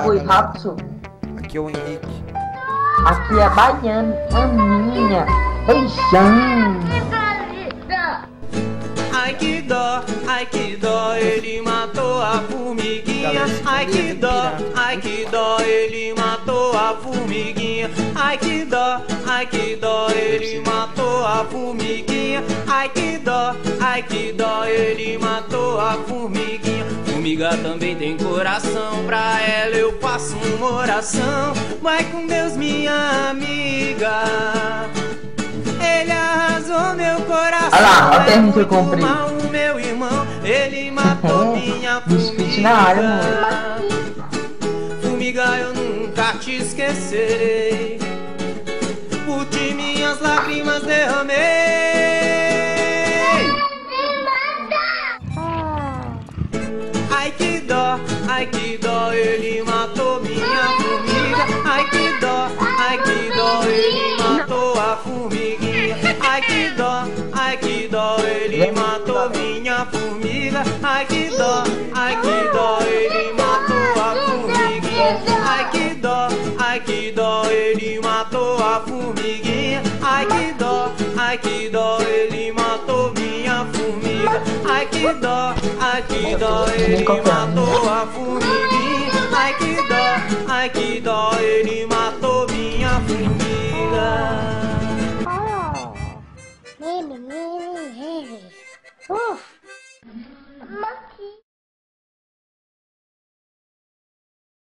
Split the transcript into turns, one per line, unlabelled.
Oi, Rapso.
Aqui é o Henrique.
Aqui é Baiana, Aninha. Beijão.
Ai que dó, ele matou a formiguinha. Ai que dó, ele matou a formiguinha. Ai que dó, ele matou a formiguinha. Ai que dó, ele matou a formiguinha. Formiga também tem coração, pra ela eu faço uma oração. Vai com Deus, minha amiga. Ele arrasou meu coração.
Olha lá, a perna que eu comprei.
O meu irmão, ele matou minha
biscoito na área,
formiga. Formiga, eu nunca te esquecerei. Por ti minhas lágrimas derramei. Ai que dó, ele matou minha formiga. Ai que dó, ele matou a formiguinha. Ai que dó, ele matou minha formiga. Ai que dó, ele matou a formiguinha. Ai que dó, ele matou a formiguinha. Ai que dó, ele matou minha formiga. Ai que dó, ele matou a formiguinha. Ai que dó, ele